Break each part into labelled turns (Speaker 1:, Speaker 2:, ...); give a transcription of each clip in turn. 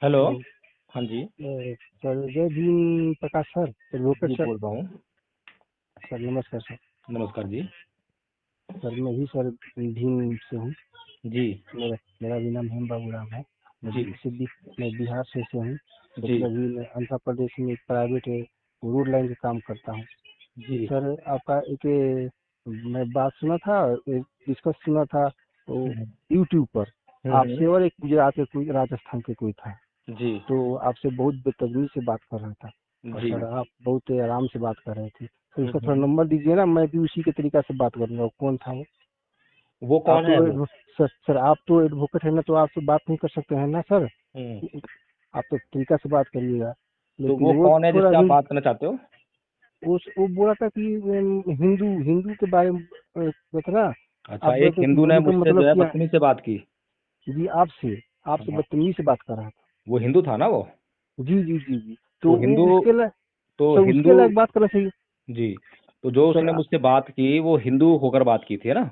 Speaker 1: Hello.
Speaker 2: Hello.
Speaker 1: हाँ जी।
Speaker 2: Sir जय भीम प्रकाश sir, advocate
Speaker 1: जी
Speaker 2: sir.
Speaker 1: बोल रहा हूँ।
Speaker 2: सर नमस्कार सर।
Speaker 1: नमस्कार जी।
Speaker 2: सर मैं भी सर भीम से हूँ।
Speaker 1: जी।
Speaker 2: मेरा मेरा भी नाम हेम बाबू राम है। मैं
Speaker 1: जी।
Speaker 2: मैं बिहार से हूँ।
Speaker 1: जी।
Speaker 2: लेकिन अभी मैं आंध्र प्रदेश में एक प्राइवेट रोड लाइन का काम करता हूँ।
Speaker 1: जी।
Speaker 2: सर आपका एक मैं बात सुना था, डिस्कस सुना था वो
Speaker 1: हम्म।
Speaker 2: यूट्यूब पर।
Speaker 1: हम्म।
Speaker 2: आपसे और एक गुजरात के कोई राजस्थान के कोई था,
Speaker 1: जी।
Speaker 2: तो आपसे बहुत बेतमीजी से बात कर रहा था। और
Speaker 1: जी।
Speaker 2: सर आप बहुत आराम से बात कर रहे थे, तो उसका थोड़ा
Speaker 1: हम्म।
Speaker 2: नंबर दीजिए ना, मैं भी उसी के तरीका से बात करूंगा। कौन था वो?
Speaker 1: वो
Speaker 2: आप
Speaker 1: कौन
Speaker 2: तो
Speaker 1: है वो?
Speaker 2: सर आप तो एडवोकेट है ना, तो आपसे बात नहीं कर सकते हैं ना सर।
Speaker 1: हम्म।
Speaker 2: आप तो तरीका से बात करिएगा।
Speaker 1: तो
Speaker 2: लेकिन
Speaker 1: वो
Speaker 2: वो
Speaker 1: कौन है
Speaker 2: थोड़ा
Speaker 1: जिससे आप बात करना चाहते हो?
Speaker 2: वो बोला था कि हिंदू हिंदू के बारे में बताना।
Speaker 1: अच्छा,
Speaker 2: आप बोले
Speaker 1: एक
Speaker 2: थे कि
Speaker 1: हिंदू ने
Speaker 2: हिंदू का
Speaker 1: मुझसे
Speaker 2: मतलब
Speaker 1: जो है
Speaker 2: क्या है?
Speaker 1: बदतमीजी से बात की।
Speaker 2: जी आपसे आपसे
Speaker 1: हाँ।
Speaker 2: बदतमीजी से बात कर रहा था।
Speaker 1: वो हिंदू था ना वो?
Speaker 2: जी जी जी जी। तो
Speaker 1: तो
Speaker 2: वो
Speaker 1: हिंदू
Speaker 2: उसके लायक,
Speaker 1: तो
Speaker 2: सर उसके
Speaker 1: हिंदू
Speaker 2: लायक बात करना चाहिए।
Speaker 1: जी। तो जो
Speaker 2: सर
Speaker 1: उसने मुझसे बात की वो हिंदू होकर बात की थी, है ना?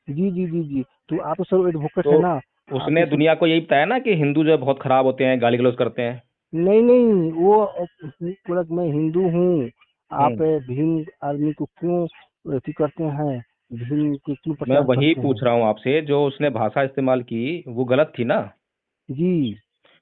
Speaker 2: जी जी जी जी। तो आप तो सर एडवोकेट
Speaker 1: तो
Speaker 2: है ना। आप
Speaker 1: उसने
Speaker 2: इस
Speaker 1: दुनिया को यही बताया ना कि हिंदू जो है बहुत खराब होते हैं, गाली गलौज करते हैं।
Speaker 2: नहीं नहीं, वो पूरा मैं हिंदू हूँ। आप
Speaker 1: हम्म।
Speaker 2: भीम आर्मी को क्यों अथी करते हैं? भीम को क्यों
Speaker 1: मैं
Speaker 2: प्रचार
Speaker 1: वही
Speaker 2: करते हैं?
Speaker 1: पूछ रहा हूँ आपसे, जो उसने भाषा इस्तेमाल की वो गलत थी ना?
Speaker 2: जी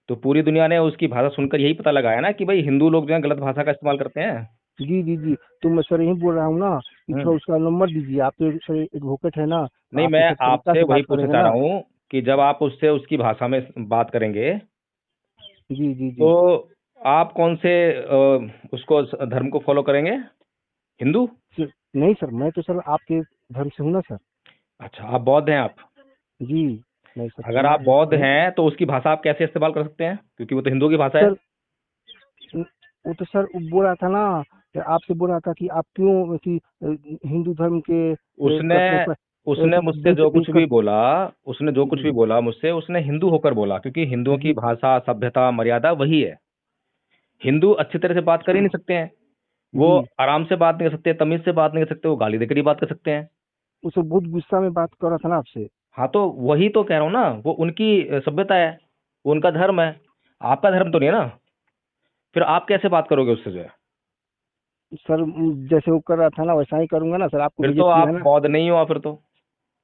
Speaker 1: तो पूरी दुनिया ने उसकी भाषा सुनकर यही पता लगाया ना कि भाई हिंदू लोग जो है गलत भाषा का इस्तेमाल करते हैं।
Speaker 2: जी जी जी। तो मैं सर यही बोल रहा हूँ ना कि
Speaker 1: हम्म।
Speaker 2: थोड़ा उसका नंबर दीजिए। आप तो सर एडवोकेट है ना, तो
Speaker 1: नहीं,
Speaker 2: आप तो
Speaker 1: मैं
Speaker 2: सर तरीका
Speaker 1: आपसे
Speaker 2: से
Speaker 1: वही
Speaker 2: बात
Speaker 1: पूछना
Speaker 2: करेंगे
Speaker 1: चाह रहा
Speaker 2: ना।
Speaker 1: हूँ कि जब आप उससे उसकी भाषा में बात करेंगे
Speaker 2: जी जी जी।
Speaker 1: तो आप कौन से उसको धर्म को फॉलो करेंगे? हिंदू?
Speaker 2: नहीं सर, मैं तो सर आपके धर्म से हूँ ना सर।
Speaker 1: अच्छा, आप बौद्ध हैं आप?
Speaker 2: जी नहीं सर,
Speaker 1: अगर
Speaker 2: क्यों
Speaker 1: आप बौद्ध
Speaker 2: नहीं।
Speaker 1: हैं तो उसकी भाषा आप कैसे इस्तेमाल कर सकते हैं, क्योंकि वो तो हिंदू की भाषा है।
Speaker 2: सर वो तो सर वो बोल रहा था ना, कि आपसे बोल रहा था कि आप क्यों कि हिंदू धर्म के
Speaker 1: उसने
Speaker 2: करने पर
Speaker 1: उसने मुझसे जो कुछ भी
Speaker 2: कर।
Speaker 1: बोला, उसने जो कुछ
Speaker 2: जी
Speaker 1: भी बोला मुझसे, उसने हिंदू होकर बोला, क्योंकि हिंदुओं की
Speaker 2: जी
Speaker 1: भाषा, सभ्यता, मर्यादा वही है। हिंदू अच्छी तरह से बात कर ही नहीं सकते हैं। वो
Speaker 2: जी।
Speaker 1: आराम से बात नहीं कर सकते, तमीज से बात नहीं कर सकते, वो गाली देकर ही बात कर सकते हैं।
Speaker 2: उसे बहुत गुस्सा में बात कर रहा था ना आपसे।
Speaker 1: हाँ, तो वही तो कह रहा हूँ ना, वो उनकी सभ्यता है, वो उनका धर्म है। आपका धर्म तो नहीं है ना? फिर आप कैसे बात करोगे उससे जो है?
Speaker 2: सर जैसे वो कर रहा था ना वैसा ही करूंगा ना सर, आपको
Speaker 1: फिर तो
Speaker 2: बेइज्जती है
Speaker 1: आप
Speaker 2: ना।
Speaker 1: बौद्ध नहीं हो फिर तो।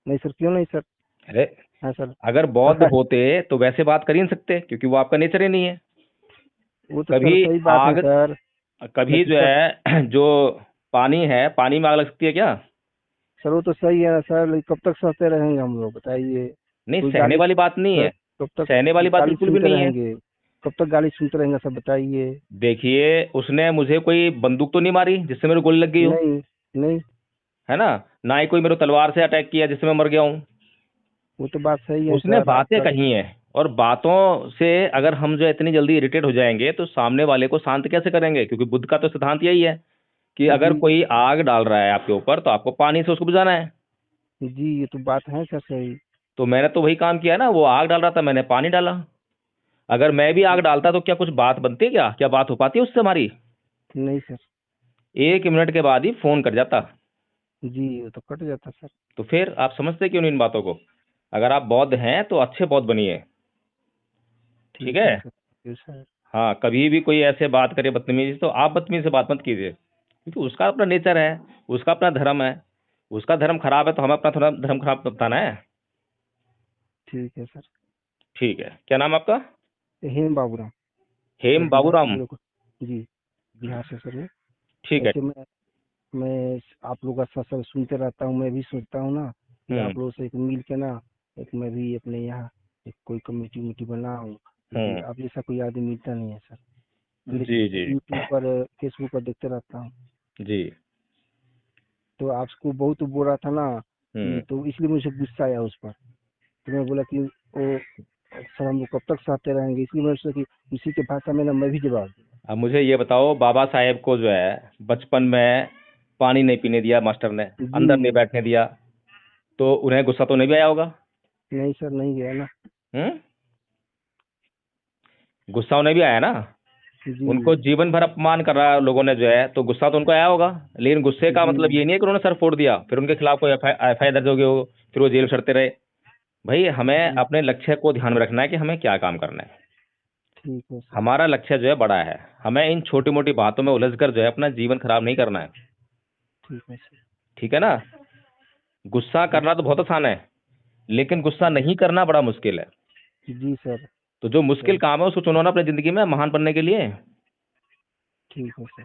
Speaker 2: नहीं सर, क्यों नहीं सर।
Speaker 1: अरे,
Speaker 2: हाँ सर।
Speaker 1: अगर बौद्ध होते तो वैसे बात कर ही नहीं सकते, क्योंकि वो आपका नेचर ही नहीं है।
Speaker 2: वो तो सर
Speaker 1: कभी
Speaker 2: सही बात है
Speaker 1: आग
Speaker 2: सर।
Speaker 1: कभी
Speaker 2: लेकिन
Speaker 1: जो
Speaker 2: सर,
Speaker 1: है जो पानी है, पानी में आग लग सकती है क्या?
Speaker 2: सर वो तो सही है ना सर, लेकिन कब तक सहते रहेंगे हम लोग बताइए।
Speaker 1: नहीं,
Speaker 2: कोई
Speaker 1: सहने
Speaker 2: गाली
Speaker 1: वाली बात नहीं
Speaker 2: सर,
Speaker 1: है।
Speaker 2: कब तक
Speaker 1: सहने वाली बात
Speaker 2: गाली
Speaker 1: बिल्कुल भी
Speaker 2: सुनते
Speaker 1: नहीं है।
Speaker 2: रहेंगे? कब तक गाली सुनते रहेंगे सर बताइए।
Speaker 1: देखिए, उसने मुझे कोई बंदूक तो नहीं मारी जिससे मेरे गोली लग गई हो,
Speaker 2: नहीं नहीं,
Speaker 1: है ना? ना ही कोई मेरे को तलवार से अटैक किया जिससे मैं मर गया हूँ।
Speaker 2: वो तो बात सही है
Speaker 1: उसने
Speaker 2: सर
Speaker 1: बातें
Speaker 2: आपका।
Speaker 1: कही हैं, और बातों से अगर हम जो है इतनी जल्दी इरिटेट हो जाएंगे तो सामने वाले को शांत कैसे करेंगे? क्योंकि बुद्ध का तो सिद्धांत यही है कि अगर
Speaker 2: जी
Speaker 1: कोई आग डाल रहा है आपके ऊपर तो आपको पानी से उसको बुझाना है।
Speaker 2: जी, ये तो बात है सर सही।
Speaker 1: तो मैंने तो वही काम किया ना, वो आग डाल रहा था, मैंने पानी डाला। अगर मैं भी आग डालता तो क्या कुछ बात बनती है? क्या बात हो पाती है उससे हमारी?
Speaker 2: नहीं सर।
Speaker 1: 1 मिनट के बाद ही फोन कर जाता।
Speaker 2: जी वो तो कट जाता सर।
Speaker 1: तो फिर आप समझते क्यों नहीं इन बातों को? अगर आप बौद्ध हैं तो अच्छे बौद्ध बनिए। ठीक
Speaker 2: ठीक
Speaker 1: है?
Speaker 2: है सर, ठीक है सर।
Speaker 1: हाँ, कभी भी कोई ऐसे बात करे बदतमीजी से, तो आप बदतमीजी से बात मत कीजिए, क्योंकि उसका अपना नेचर है, उसका अपना धर्म है। उसका धर्म खराब है तो हमें अपना थोड़ा धर्म खराब बताना है?
Speaker 2: ठीक है सर।
Speaker 1: ठीक है, क्या नाम है आपका?
Speaker 2: हेम बाबूराम।
Speaker 1: हेम
Speaker 2: मैं बिहार
Speaker 1: बाबूराम।
Speaker 2: से जी, बिहार से सर मैं।
Speaker 1: ठीक है।
Speaker 2: ऐसे मैं आप लोग का सब सुनते रहता हूँ। मैं भी सोचता हूँ ना कि
Speaker 1: हम्म।
Speaker 2: आप लोगों से एक मिल के ना, एक मैं भी अपने यहाँ एक कोई कमेटी उमेटी बनाऊँ। लेकिन
Speaker 1: हम्म।
Speaker 2: अब जैसा कोई आदमी मिलता नहीं है सर।
Speaker 1: जी।
Speaker 2: लेकिन
Speaker 1: जी।
Speaker 2: यूट्यूब पर फेसबुक पर देखते रहता हूँ।
Speaker 1: जी।
Speaker 2: तो आपको बहुत बोल रहा था ना कि,
Speaker 1: हम्म।
Speaker 2: तो इसलिए मुझे गुस्सा आया उस पर। तो मैं बोला कि वो सर हम लोग कब तक सहते रहेंगे, इसलिए मैंने सोचा कि उसी के भाषा में ना मैं भी जवाब दूँ।
Speaker 1: अब मुझे ये बताओ, बाबा साहेब को जो है बचपन में पानी नहीं पीने दिया मास्टर ने, अंदर नहीं
Speaker 2: जी
Speaker 1: बैठने दिया, तो उन्हें गुस्सा तो नहीं भी आया होगा?
Speaker 2: नहीं सर, नहीं गया ना।
Speaker 1: हम्म। गुस्सा उन्हें भी आया ना?
Speaker 2: जी
Speaker 1: उनको जीवन भर अपमान कर रहा है लोगों ने जो है, तो गुस्सा तो उनको आया होगा। लेकिन गुस्से का मतलब
Speaker 2: जी
Speaker 1: ये नहीं है कि उन्होंने सर फोड़ दिया, फिर उनके खिलाफ कोई एफ आई दर्ज हो गई हो, फिर वो जेल में सड़ते रहे। भाई, हमें
Speaker 2: जी
Speaker 1: अपने लक्ष्य को ध्यान में रखना है कि हमें क्या काम करना है।
Speaker 2: ठीक है सर।
Speaker 1: हमारा लक्ष्य जो है बड़ा है, हमें इन छोटी मोटी बातों में उलझकर जो है अपना जीवन खराब नहीं करना है।
Speaker 2: ठीक है सर।
Speaker 1: ठीक है ना? गुस्सा करना तो बहुत आसान है, लेकिन गुस्सा नहीं करना बड़ा मुश्किल है।
Speaker 2: जी सर।
Speaker 1: तो जो मुश्किल काम है उसको चुनो ना अपनी जिंदगी में महान बनने के लिए।
Speaker 2: ठीक है सर।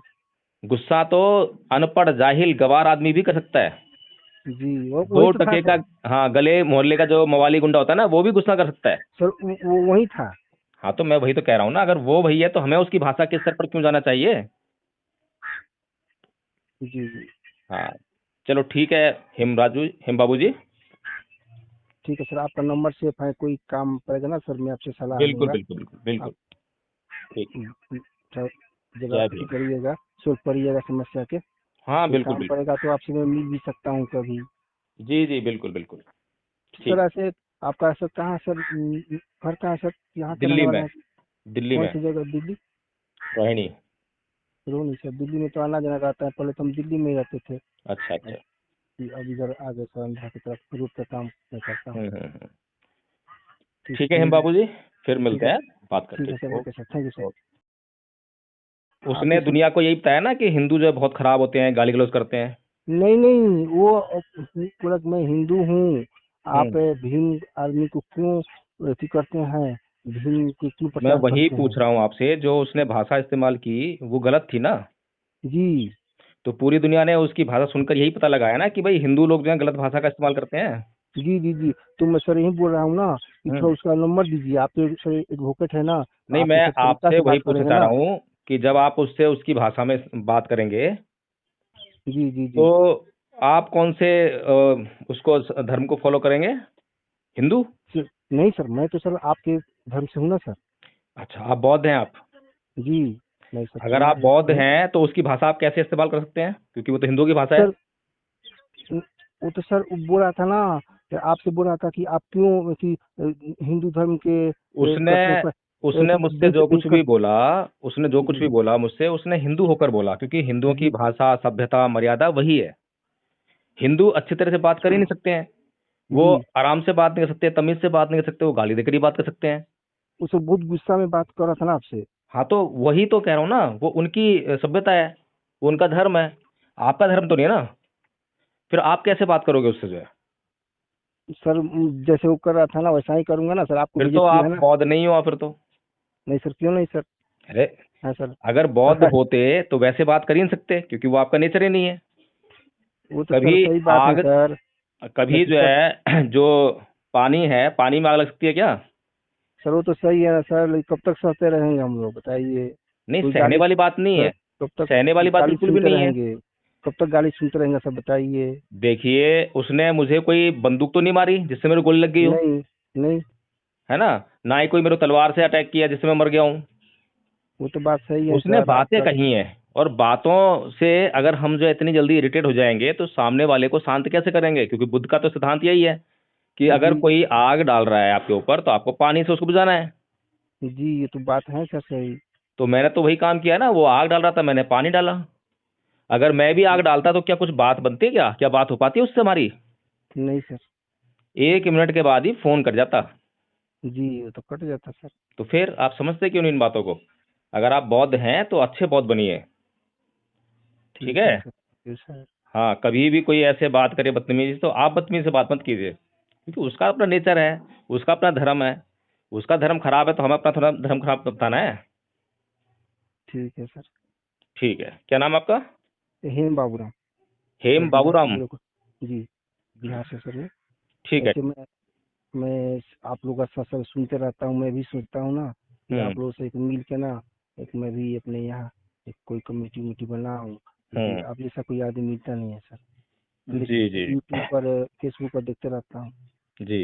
Speaker 1: गुस्सा तो अनपढ़ जाहिल गवार आदमी भी कर सकता है।
Speaker 2: जी वो
Speaker 1: दो
Speaker 2: वही तो था
Speaker 1: टके का,
Speaker 2: सर।
Speaker 1: हाँ, गले मोहल्ले का जो मवाली गुंडा होता है ना, वो भी गुस्सा कर सकता है।
Speaker 2: सर वो वही था।
Speaker 1: हाँ, तो मैं वही तो कह रहा हूँ ना, अगर वो वही है तो हमें उसकी भाषा के स्तर पर क्यों जाना चाहिए?
Speaker 2: जी जी।
Speaker 1: हाँ, चलो ठीक है। हिम बाबू जी।
Speaker 2: ठीक है सर, आपका नंबर सेफ है, कोई काम पड़ेगा ना सर मैं आपसे सलाह
Speaker 1: बिल्कुल
Speaker 2: लूंगा।
Speaker 1: बिल्कुल बिल्कुल बिल्कुल।
Speaker 2: आप
Speaker 1: ठीक।
Speaker 2: सर जगह
Speaker 1: जय
Speaker 2: अथी
Speaker 1: भीम।
Speaker 2: करिएगा, सोच पड़िएगा समस्या के।
Speaker 1: हाँ,
Speaker 2: कोई
Speaker 1: बिल्कुल
Speaker 2: काम
Speaker 1: बिल्कुल।
Speaker 2: पड़ेगा तो आपसे मैं मिल भी सकता हूँ कभी।
Speaker 1: जी जी, बिल्कुल बिल्कुल।
Speaker 2: सर
Speaker 1: ठीक।
Speaker 2: ऐसे आपका सर कहाँ सर, घर कहाँ सर, यहाँ के रहने
Speaker 1: दिल्ली
Speaker 2: वाले
Speaker 1: में।
Speaker 2: हैं?
Speaker 1: दिल्ली
Speaker 2: कौन
Speaker 1: में।
Speaker 2: सी जगह, दिल्ली?
Speaker 1: रोहिणी।
Speaker 2: रोहनी सर, दिल्ली में तो आना जाना रहता है, पहले तो हम दिल्ली में ही रहते थे।
Speaker 1: अच्छा अच्छा।
Speaker 2: अब अब इधर आ गए सर, अंधा की तरफ रूट का काम मैं करता हूँ।
Speaker 1: हम्म।
Speaker 2: ठीक
Speaker 1: ठीक है हिम बाबू जी, फिर
Speaker 2: ठीक
Speaker 1: मिलते
Speaker 2: है।
Speaker 1: हैं बात
Speaker 2: ठीक
Speaker 1: करके।
Speaker 2: है sir, okay sir, thank you sir.
Speaker 1: Okay.
Speaker 2: आप
Speaker 1: उसने
Speaker 2: इसी।
Speaker 1: दुनिया को यही बताया ना कि हिंदू जो है बहुत खराब होते हैं, गाली गलौज करते हैं।
Speaker 2: नहीं नहीं, वो पूरा मैं हिंदू हूँ। आप
Speaker 1: हम्म।
Speaker 2: भीम आर्मी को क्यों अथी करते हैं, भीम को क्यों
Speaker 1: मैं
Speaker 2: प्रचार
Speaker 1: वही
Speaker 2: करते हैं?
Speaker 1: पूछ रहा हूँ आपसे, जो उसने भाषा इस्तेमाल की वो गलत थी ना?
Speaker 2: जी
Speaker 1: तो पूरी दुनिया ने उसकी भाषा सुनकर यही पता लगाया ना कि भाई हिंदू लोग जो है गलत भाषा का इस्तेमाल करते हैं।
Speaker 2: जी जी जी। तो मैं सर यही बोल रहा हूँ ना कि
Speaker 1: हम्म।
Speaker 2: थोड़ा उसका नंबर दीजिए, आप तो सर एडवोकेट है ना, तो
Speaker 1: नहीं,
Speaker 2: आप तो
Speaker 1: मैं
Speaker 2: सर तरीका
Speaker 1: आपसे
Speaker 2: से
Speaker 1: वही
Speaker 2: बात
Speaker 1: पूछना
Speaker 2: करेंगे
Speaker 1: चाह रहा
Speaker 2: ना।
Speaker 1: हूँ कि जब आप उससे उसकी भाषा में बात करेंगे
Speaker 2: जी जी
Speaker 1: तो
Speaker 2: जी।
Speaker 1: आप कौन से उसको धर्म को फॉलो करेंगे? हिंदू?
Speaker 2: नहीं सर, मैं तो सर आपके धर्म से हूँ ना सर।
Speaker 1: अच्छा, आप बौद्ध हैं आप?
Speaker 2: जी मैं सर
Speaker 1: अगर आप
Speaker 2: समाज
Speaker 1: बौद्ध
Speaker 2: हूँ।
Speaker 1: हैं तो उसकी भाषा आप कैसे इस्तेमाल कर सकते हैं, क्योंकि वो तो हिंदू की भाषा है।
Speaker 2: सर वो तो सर वो बोल रहा था ना, कि आपसे बोल रहा था कि आप क्यों कि हिंदू धर्म के
Speaker 1: उसने
Speaker 2: कट्टर पर
Speaker 1: उसने मुझसे जो कुछ भी
Speaker 2: बेकर।
Speaker 1: बोला, उसने जो कुछ भी
Speaker 2: जी
Speaker 1: बोला मुझसे, उसने हिंदू होकर बोला, क्योंकि हिंदुओं की
Speaker 2: जी
Speaker 1: भाषा सभ्यता मर्यादा वही है। हिंदू अच्छी तरह से बात कर ही नहीं सकते हैं। वो
Speaker 2: जी।
Speaker 1: आराम से बात नहीं कर सकते, तमीज से बात नहीं कर सकते, वो गाली देकर ही बात कर सकते हैं।
Speaker 2: वो सब बहुत गुस्सा में बात कर रहा था ना आपसे।
Speaker 1: हाँ, तो वही तो कह रहा हूँ ना, वो उनकी सभ्यता है, वो उनका धर्म है। आपका धर्म तो नहीं है ना? फिर आप कैसे बात करोगे उससे जो है?
Speaker 2: सर जैसे वो कर रहा था ना वैसा ही करूंगा ना सर, आपको
Speaker 1: फिर तो
Speaker 2: बेइज्जत किया
Speaker 1: आप
Speaker 2: है ना।
Speaker 1: बौद्ध नहीं हो फिर तो।
Speaker 2: नहीं सर, क्यों नहीं सर।
Speaker 1: अरे,
Speaker 2: हाँ सर।
Speaker 1: अगर बौद्ध होते तो वैसे बात कर ही नहीं सकते, क्योंकि वो आपका नेचर ही नहीं है।
Speaker 2: वो तो
Speaker 1: कभी
Speaker 2: सर सही बात है
Speaker 1: आग,
Speaker 2: सर।
Speaker 1: कभी
Speaker 2: लेकिन
Speaker 1: जो
Speaker 2: सर,
Speaker 1: है जो पानी है, पानी में आग लग सकती है क्या?
Speaker 2: सर वो तो सही है ना सर, लेकिन कब तक सहते रहेंगे हम लोग बताइए।
Speaker 1: नहीं,
Speaker 2: कोई
Speaker 1: सहने
Speaker 2: गाली
Speaker 1: वाली बात नहीं
Speaker 2: सर,
Speaker 1: है।
Speaker 2: कब तक
Speaker 1: सहने वाली बात
Speaker 2: गाली
Speaker 1: बिल्कुल भी
Speaker 2: सुनते
Speaker 1: नहीं है।
Speaker 2: रहेंगे? कब तक गाली सुनते रहेंगे सर बताइए।
Speaker 1: देखिए, उसने मुझे कोई बंदूक तो नहीं मारी जिससे मेरे गोली लग गई हो,
Speaker 2: नहीं नहीं,
Speaker 1: है ना? ना ही कोई मेरे को तलवार से अटैक किया जिससे मैं मर गया हूँ।
Speaker 2: वो तो बात सही है
Speaker 1: उसने
Speaker 2: सर
Speaker 1: बातें
Speaker 2: आपका।
Speaker 1: कही हैं, और बातों से अगर हम जो है इतनी जल्दी इरिटेट हो जाएंगे तो सामने वाले को शांत कैसे करेंगे? क्योंकि बुद्ध का तो सिद्धांत यही है कि अगर
Speaker 2: जी
Speaker 1: कोई आग डाल रहा है आपके ऊपर तो आपको पानी से उसको बुझाना है।
Speaker 2: जी, ये तो बात है सर सही।
Speaker 1: तो मैंने तो वही काम किया ना, वो आग डाल रहा था, मैंने पानी डाला। अगर मैं भी आग डालता तो क्या कुछ बात बनती है? क्या क्या बात हो पाती है उससे हमारी?
Speaker 2: नहीं सर।
Speaker 1: 1 मिनट के बाद ही फोन कर जाता।
Speaker 2: जी वो तो कट जाता सर।
Speaker 1: तो फिर आप समझते क्यों नहीं इन बातों को? अगर आप बौद्ध हैं तो अच्छे बौद्ध बनिए। ठीक
Speaker 2: ठीक
Speaker 1: है?
Speaker 2: है सर, ठीक है सर।
Speaker 1: हाँ, कभी भी कोई ऐसे बात करे बदतमीजी तो आप बदतमीजी से बात मत कीजिए, क्योंकि उसका अपना नेचर है, उसका अपना धर्म है। उसका धर्म खराब है तो हमें अपना थोड़ा धर्म खराब बताना है।
Speaker 2: ठीक है सर।
Speaker 1: ठीक है, क्या नाम है आपका?
Speaker 2: हेम बाबूराम। मैं
Speaker 1: हेम
Speaker 2: बिहार से
Speaker 1: बाबूराम।
Speaker 2: बोल जी, बिहार से सर मैं।
Speaker 1: ठीक है।
Speaker 2: ऐसे मैं आप लोग का सब सुनते रहता हूँ, मैं भी सोचता हूँ ना कि
Speaker 1: हम्म।
Speaker 2: आप लोगों से एक मिल के ना, एक मैं भी अपने यहाँ एक कोई कमेटी उमेटी बनाऊँ, क्योंकि
Speaker 1: हम्म।
Speaker 2: आप जैसा कोई आदमी मिलता नहीं है सर।
Speaker 1: जी जी।
Speaker 2: यूट्यूब पर फेसबुक पर देखते रहता हूँ।
Speaker 1: जी।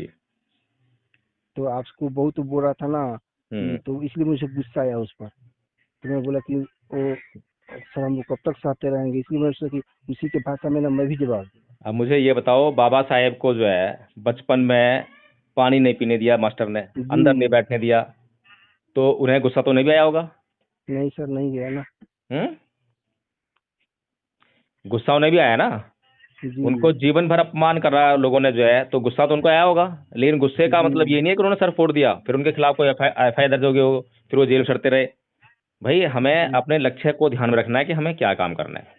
Speaker 2: तो आपको बहुत बोल रहा था ना कि,
Speaker 1: हम्म।
Speaker 2: तो इसलिए मुझे गुस्सा आया उस पर। तो मैं बोला कि वो सर हम लोग कब तक सहते रहेंगे, इसलिए मैं सोचा कि उसी के भाषा में ना मैं भी जवाब दूँ।
Speaker 1: अब मुझे ये बताओ, बाबा साहेब को जो है बचपन में पानी नहीं पीने दिया मास्टर ने,
Speaker 2: जी
Speaker 1: अंदर नहीं बैठने दिया, तो उन्हें गुस्सा तो नहीं भी आया होगा?
Speaker 2: नहीं सर, नहीं गया ना।
Speaker 1: हम्म। गुस्सा उन्हें भी आया ना?
Speaker 2: जी
Speaker 1: उनको जीवन भर अपमान कर रहा है लोगों ने जो है, तो गुस्सा तो उनको आया होगा। लेकिन गुस्से का
Speaker 2: जी
Speaker 1: मतलब ये नहीं है कि उन्होंने सर फोड़ दिया, फिर उनके खिलाफ कोई एफआईआर दर्ज हो गई हो, फिर वो जेल में सड़ते रहे। भाई हमें
Speaker 2: जी
Speaker 1: अपने लक्ष्य को ध्यान में रखना है कि हमें क्या काम करना है।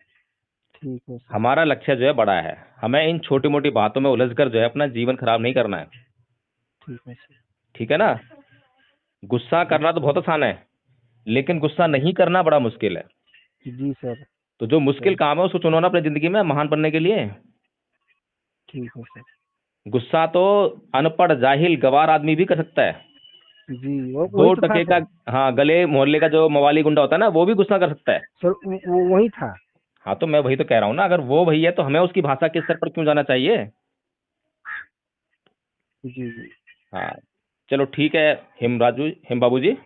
Speaker 2: ठीक है सर।
Speaker 1: हमारा लक्ष्य जो है बड़ा है, हमें इन छोटी मोटी बातों में उलझ कर जो है अपना जीवन खराब नहीं करना है।
Speaker 2: ठीक है सर।
Speaker 1: ठीक है ना? गुस्सा करना तो बहुत आसान है, लेकिन गुस्सा नहीं करना बड़ा मुश्किल है।
Speaker 2: जी सर।
Speaker 1: तो जो मुश्किल काम है उसको चुनो ना अपनी जिंदगी में महान बनने के लिए।
Speaker 2: ठीक है सर।
Speaker 1: गुस्सा तो अनपढ़, जाहिल, गवार आदमी भी कर सकता है।
Speaker 2: जी वो वही
Speaker 1: दो
Speaker 2: तो था
Speaker 1: टके का,
Speaker 2: सर।
Speaker 1: हाँ, गले मोहल्ले का जो मवाली गुंडा होता है ना, वो भी गुस्सा कर सकता है।
Speaker 2: सर वो वही था।
Speaker 1: हाँ, तो मैं वही तो कह रहा हूँ ना, अगर वो वही है तो हमें उसकी भाषा के स्तर पर क्यों जाना चाहिए?
Speaker 2: जी जी।
Speaker 1: हाँ, चलो ठीक है। हिम बाबू जी।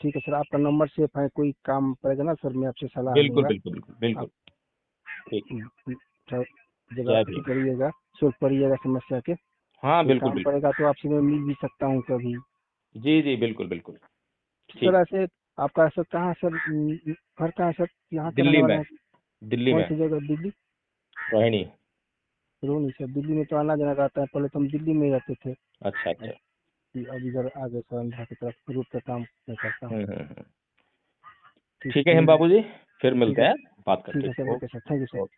Speaker 2: ठीक है सर, आपका नंबर सेफ है, कोई काम पड़ेगा ना सर मैं आपसे सलाह
Speaker 1: बिल्कुल
Speaker 2: लूंगा।
Speaker 1: बिल्कुल बिल्कुल बिल्कुल।
Speaker 2: आप
Speaker 1: ठीक।
Speaker 2: सर जगह
Speaker 1: जय
Speaker 2: अथी
Speaker 1: भीम।
Speaker 2: करिएगा, सोच पड़िएगा समस्या के।
Speaker 1: हाँ,
Speaker 2: कोई
Speaker 1: बिल्कुल
Speaker 2: काम
Speaker 1: बिल्कुल।
Speaker 2: पड़ेगा तो आपसे मैं मिल भी सकता हूँ कभी।
Speaker 1: जी जी, बिल्कुल बिल्कुल।
Speaker 2: सर
Speaker 1: ठीक।
Speaker 2: ऐसे आपका सर कहाँ सर, घर कहाँ सर, यहाँ के रहने
Speaker 1: दिल्ली
Speaker 2: वाले
Speaker 1: में।
Speaker 2: हैं?
Speaker 1: दिल्ली
Speaker 2: कौन
Speaker 1: में।
Speaker 2: सी जगह? दिल्ली?
Speaker 1: रोहिणी।
Speaker 2: रोहनी सर, दिल्ली में तो आना जाना रहता है, पहले तो हम दिल्ली में ही रहते थे।
Speaker 1: अच्छा
Speaker 2: अब
Speaker 1: अच्छा।
Speaker 2: अब इधर आ गए सर, अंधा की तरफ रूप का काम मैं करता हूँ।
Speaker 1: हम्म।
Speaker 2: ठीक
Speaker 1: ठीक है हिम
Speaker 2: ठीक।
Speaker 1: बाबू जी, फिर
Speaker 2: ठीक
Speaker 1: मिलते
Speaker 2: है।
Speaker 1: हैं, बात
Speaker 2: ठीक
Speaker 1: करते
Speaker 2: है सर,
Speaker 1: हैं।
Speaker 2: Okay sir, thank you sir.
Speaker 1: Okay.